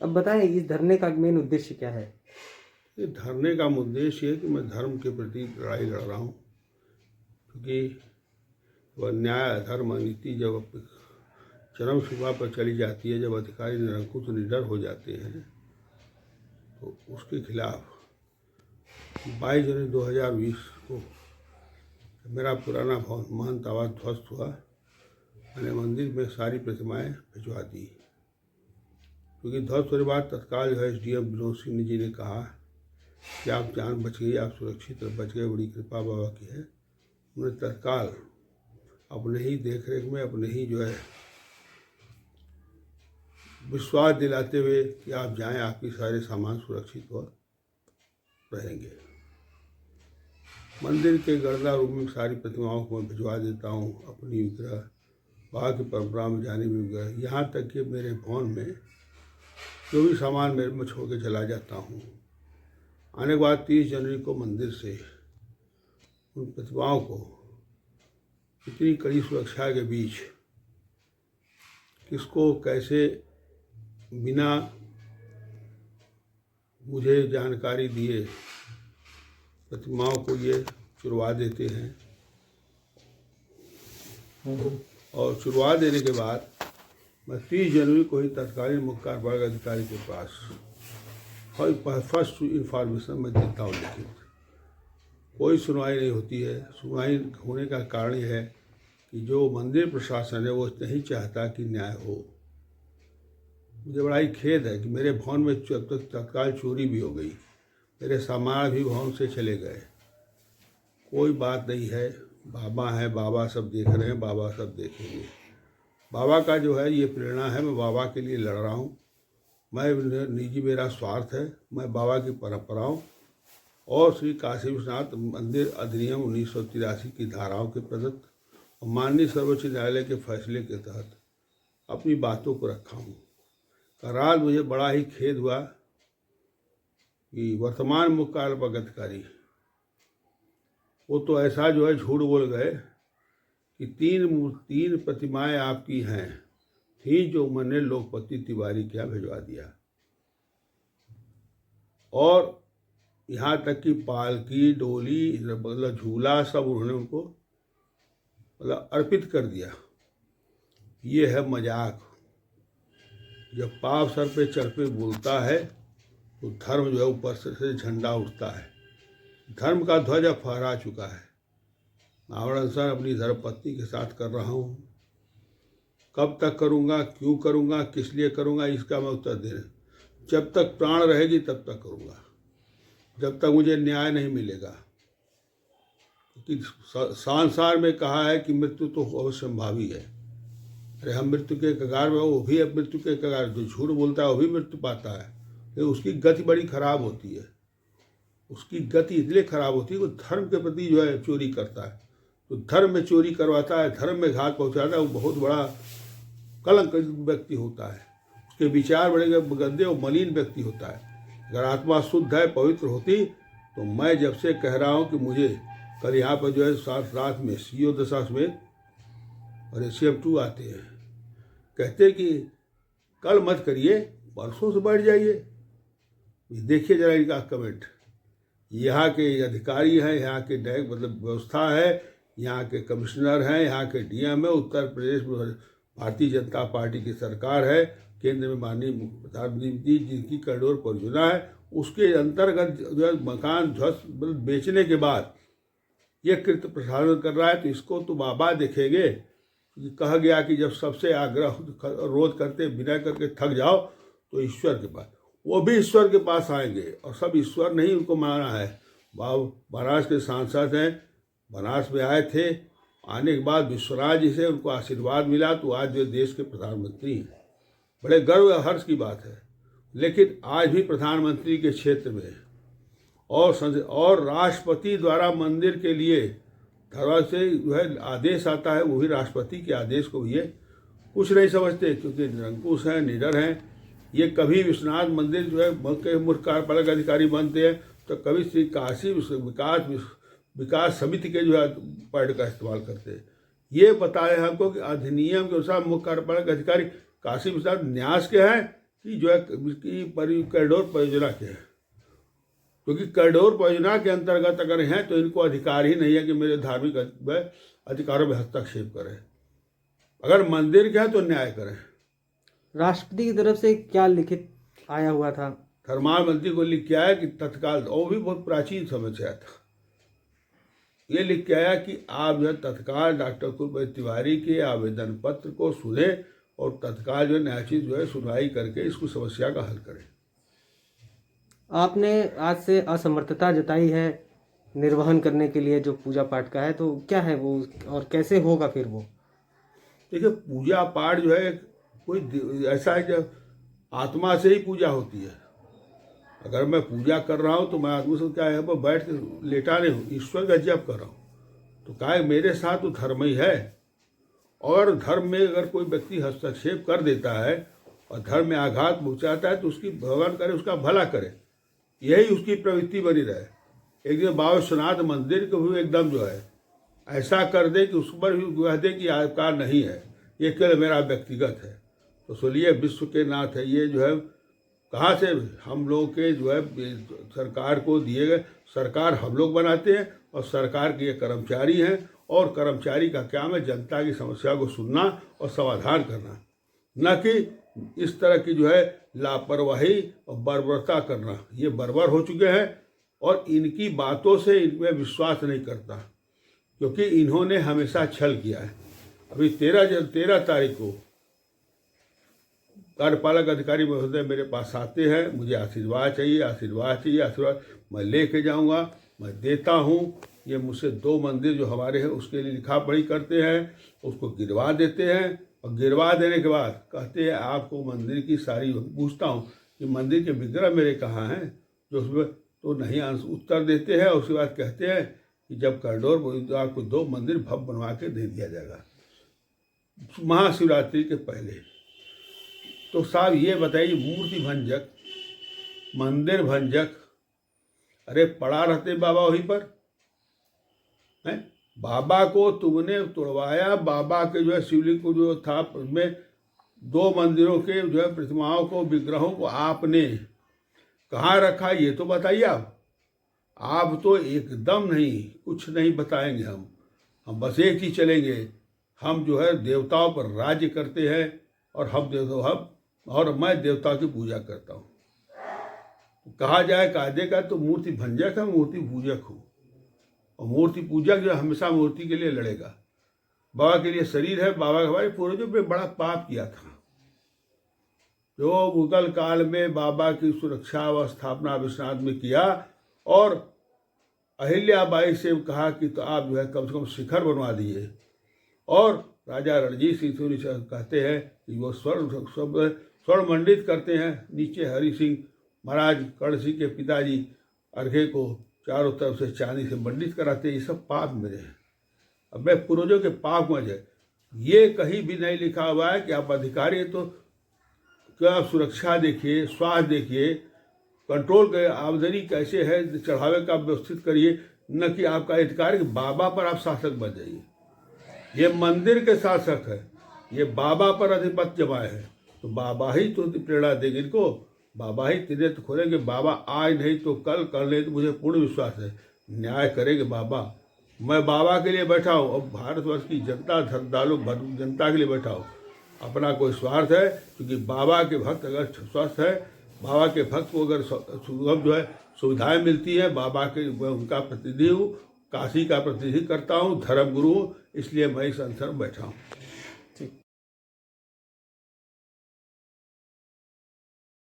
अब बताएं इस धरने का मेन उद्देश्य क्या है? ये धरने का उद्देश्य है कि मैं धर्म के प्रति लड़ाई लड़ रहा हूँ, क्योंकि वह न्याय अधर्म नीति जब चरम सीमा पर चली जाती है, जब अधिकारी निरंकुश निडर हो जाते हैं, तो उसके खिलाफ 22 जनवरी 2020 को मेरा पुराना भवन महंत आवास ध्वस्त हुआ। मैंने मंदिर में सारी प्रतिमाएं भिजवा दी, क्योंकि ध्वस्त होने के बाद तत्काल जो है SDM विनोद सिंह जी ने कहा कि आप जान बच गई, आप सुरक्षित बच गए, बड़ी कृपा बाबा की है। उन्हें तत्काल अपने ही देख रेख में, अपने ही जो है विश्वास दिलाते हुए कि आप जाएं, आपके सारे सामान सुरक्षित हो रहेंगे। मंदिर के गर्दा रूम में सारी प्रतिमाओं को मैं भिजवा देता हूँ, अपनी विग्रह बाबा की परंपरा में जाने में विग्रह, यहाँ तक कि मेरे भवन में जो भी सामान मेरे में छोड़ के चला जाता हूँ। आने के बाद 30 जनवरी को मंदिर से उन प्रतिमाओं को इतनी कड़ी सुरक्षा के बीच किसको कैसे बिना मुझे जानकारी दिए प्रतिमाओं को ये चुरवा देते हैं। और चुरवा देने के बाद मैं 30 जनवरी को ही तत्कालीन मुख्य कार्यपालक अधिकारी के पास फर्स्ट इन्फॉर्मेशन मैं देता हूँ, लेकिन कोई सुनवाई नहीं होती है। सुनवाई होने का कारण यह है कि जो मंदिर प्रशासन है वो नहीं चाहता कि न्याय हो। मुझे बड़ा ही खेद है कि मेरे भवन में तत्काल चोरी भी हो गई, मेरे सामान भी भवन से चले गए। कोई बात नहीं है, बाबा है, बाबा सब देख रहे हैं, बाबा सब देखेंगे। बाबा का जो है ये प्रेरणा है, मैं बाबा के लिए लड़ रहा हूँ। मैं निजी मेरा स्वार्थ है, मैं बाबा की परंपराओं और श्री काशी विश्वनाथ मंदिर अधिनियम 1983 की धाराओं के प्रदत्त और माननीय सर्वोच्च न्यायालय के फैसले के तहत अपनी बातों को रखा हूँ। रात मुझे बड़ा ही खेद हुआ कि वर्तमान मुख्य कार्यपालक अधिकारी वो तो ऐसा जो है झूठ बोल गए कि तीन प्रतिमाएं आपकी हैं थी जो मैंने लोकपति तिवारी के यहाँ भिजवा दिया, और यहाँ तक कि पालकी डोली मतलब झूला सब उन्होंने उनको मतलब अर्पित कर दिया। ये है मजाक। जब पाप सर पे चढ़ पे बोलता है तो धर्म जो है ऊपर से झंडा उठता है। धर्म का ध्वजा फहरा चुका है। आवरण सर अपनी धर्मपत्नी के साथ कर रहा हूँ। कब तक करूँगा, क्यों करूँगा, किस लिए करूँगा, इसका मैं उत्तर दे रहा। जब तक प्राण रहेगी तब तक करूँगा, जब तक मुझे न्याय नहीं मिलेगा। क्योंकि संसार में कहा है कि मृत्यु तो अवश्यंभावी है। अरे हम मृत्यु के कगार में, वो भी अब मृत्यु के कगार, जो झूठ बोलता है वो भी मृत्यु पाता है। तो उसकी गति बड़ी खराब होती है। उसकी गति इसलिए खराब होती है वो धर्म के प्रति जो है चोरी करता है। तो धर्म में चोरी करवाता है, धर्म में घात पहुँचाता है, वो बहुत बड़ा कलंक व्यक्ति होता है। उसके विचार बड़े गंदे और मलिन व्यक्ति होता है। अगर आत्मा शुद्ध है, पवित्र होती, तो मैं जब से कह रहा हूँ कि मुझे कल यहाँ पर जो है साथ रात में CO दशा में और ACM2 आते हैं, कहते कि कल मत करिए, परसों से बढ़ जाइए। देखिए जरा इनका कमेंट। यहाँ के अधिकारी हैं, यहाँ के न्यायिक मतलब व्यवस्था है, यहाँ के कमिश्नर हैं, यहाँ के DM है, उत्तर प्रदेश में भारतीय जनता पार्टी की सरकार है, केंद्र में माननीय प्रधानमंत्री जी जिनकी करोड़ परियोजना है, उसके अंतर्गत जो है मकान ध्वस्त बेचने के बाद ये कृत्य प्रसारण कर रहा है। तो इसको तो बाबा देखेंगे। कहा गया कि जब सबसे आग्रह रोध करते विनय करके थक जाओ तो ईश्वर के पास, वो भी ईश्वर के पास आएंगे। और सब ईश्वर नहीं उनको माना है। बनारस के सांसद हैं, बनारस में आए थे, आने के बाद विश्वराज जी से उनको आशीर्वाद मिला, तो आज जो देश के प्रधानमंत्री हैं। बड़े गर्व और हर्ष की बात है। लेकिन आज भी प्रधानमंत्री के क्षेत्र में और राष्ट्रपति द्वारा मंदिर के लिए धर्म से जो है आदेश आता है, वो भी राष्ट्रपति के आदेश को ये कुछ नहीं समझते, क्योंकि निरंकुश हैं, निडर हैं। ये कभी विश्वनाथ मंदिर जो है मुख्य कार्यपालक अधिकारी बनते हैं तो कभी श्री काशी विकास समिति के जो है पद का इस्तेमाल करते हैं। ये बताया हमको कि अधिनियम के अनुसार मुख्य कार्यपालक अधिकारी काशी विश्वनाथ न्यास के हैं कि जो है इसकी कॉरिडोर परियोजना के है, क्योंकि कॉरिडोर परियोजना के अंतर्गत अगर हैं तो इनको अधिकार ही नहीं है कि मेरे धार्मिक अधिकारों में हस्तक्षेप करें। अगर मंदिर का है तो न्याय करें। राष्ट्रपति की तरफ से क्या लिखित आया हुआ था? धर्मार्थ मंत्री को लिख के आया कि तत्काल, और भी बहुत प्राचीन समय से आया था, ये लिख के आया कि आप जो है तत्काल डॉक्टर कुलपति तिवारी के आवेदन पत्र को सुने और तत्काल जो है न्यायोचित जो है सुनवाई करके इसको समस्या का हल करें। आपने आज से असमर्थता जताई है निर्वहन करने के लिए जो पूजा पाठ का है, तो क्या है वो और कैसे होगा फिर वो? देखिए, पूजा पाठ जो है कोई ऐसा है कि आत्मा से ही पूजा होती है। अगर मैं पूजा कर रहा हूँ तो मैं आत्मा से क्या है, पर बैठ के लेटा नहीं हूँ, ईश्वर का जप कर रहा हूँ। तो क्या है, मेरे साथ तो धर्म ही है, और धर्म में अगर कोई व्यक्ति हस्तक्षेप कर देता है और धर्म में आघात पहुँचाता है तो उसकी भगवान करे उसका भला करे, यही उसकी प्रवृत्ति बनी रहे। एक दिन बाबा विश्वनाथ मंदिर को भी एकदम जो है ऐसा कर दे कि उस पर भी कह दे कि अधिकार नहीं है, ये केवल मेरा व्यक्तिगत है। तो सुनिए, विश्व के नाथ है ये जो है, कहाँ से हम लोग के जो है सरकार को दिए गए, सरकार हम लोग बनाते हैं और सरकार के ये कर्मचारी हैं, और कर्मचारी का काम है जनता की समस्या को सुनना और समाधान करना, न कि इस तरह की जो है लापरवाही और बर्बरता करना। ये बर्बर हो चुके हैं और इनकी बातों से इनमें विश्वास नहीं करता, क्योंकि इन्होंने हमेशा छल किया है। अभी 13 तारीख को कार्यपालक अधिकारी महोदय मेरे पास आते हैं, मुझे आशीर्वाद चाहिए, आशीर्वाद चाहिए, आशीर्वाद मैं लेके जाऊंगा, मैं देता हूं। ये मुझसे 2 मंदिर जो हमारे हैं उसके लिए लिखा पढ़ी करते हैं, उसको गिरवा देते हैं, और गिरवा देने के बाद कहते हैं आपको मंदिर की सारी, पूछता हूँ कि मंदिर के विग्रह मेरे कहाँ हैं, जो उसमें तो नहीं उत्तर देते हैं। उसके बाद कहते हैं कि जब कॉरिडोर तो आपको 2 मंदिर भव्य बनवा के दे दिया जाएगा महाशिवरात्रि के पहले। तो साहब ये बताइए, मूर्ति भंजक, मंदिर भंजक, अरे पड़ा रहते बाबा वहीं पर हैं। बाबा को तुमने तोड़वाया, बाबा के जो है शिवलिंग को जो था उसमें 2 मंदिरों के जो है प्रतिमाओं को, विग्रहों को आपने कहाँ रखा, ये तो बताइए। आप तो एकदम नहीं, कुछ नहीं बताएंगे हम बस एक ही चलेंगे, हम जो है देवताओं पर राज्य करते हैं, और मैं देवता की पूजा करता हूँ। तो कहा जाए कायदे का तो मूर्ति भंजक है, मूर्ति पूजक हूँ, और मूर्ति पूजक जो हमेशा मूर्ति के लिए लड़ेगा। बाबा के लिए शरीर है, बाबा हमारे पूर्वजों पे बड़ा पाप किया था, जो मुगल काल में बाबा की सुरक्षा व स्थापना विश्वनाथ में किया, और अहिल्याबाई से कहा कि तो आप जो है कम से कम शिखर बनवा दिए, और राजा रणजीत सिंह कहते हैं कि वो स्वर्ण मंडित करते हैं। नीचे हरि सिंह महाराज कर्ण सिंह के पिताजी अर्घे को चारों तरफ से चांदी से मंडित कराते हैं। ये सब पाप मेरे हैं, अब मैं पूर्वजों के पाप में है। ये कहीं भी नहीं लिखा हुआ है कि आप अधिकारी हैं तो क्या सुरक्षा देखिए, स्वास्थ्य देखिए, कंट्रोल के आमदनी कैसे है, चढ़ावे का व्यवस्थित करिए, न कि आपका अधिकार कि बाबा पर आप शासक बन जाइए। ये मंदिर के शासक है, ये बाबा पर अधिपत्य जमाए हैं, तो बाबा ही तो प्रेरणा देंगे इनको, बाबा ही तिन्हें तो खोलेंगे। बाबा आज नहीं तो कल कर ले, तो मुझे पूर्ण विश्वास है न्याय करेंगे बाबा। मैं बाबा के लिए बैठा हूँ, अब भारतवर्ष की जनता, श्रद्धालु जनता के लिए बैठा हूँ। अपना कोई स्वार्थ है, क्योंकि बाबा के भक्त अगर स्वस्थ है, बाबा के भक्त को अगर सुगम जो है सुविधाएं मिलती है, बाबा के उनका प्रतिनिधि हूँ, काशी का प्रतिनिधि करता हूँ, धर्म गुरु हूँ, इसलिए मैं इस अवसर में बैठा हूँ।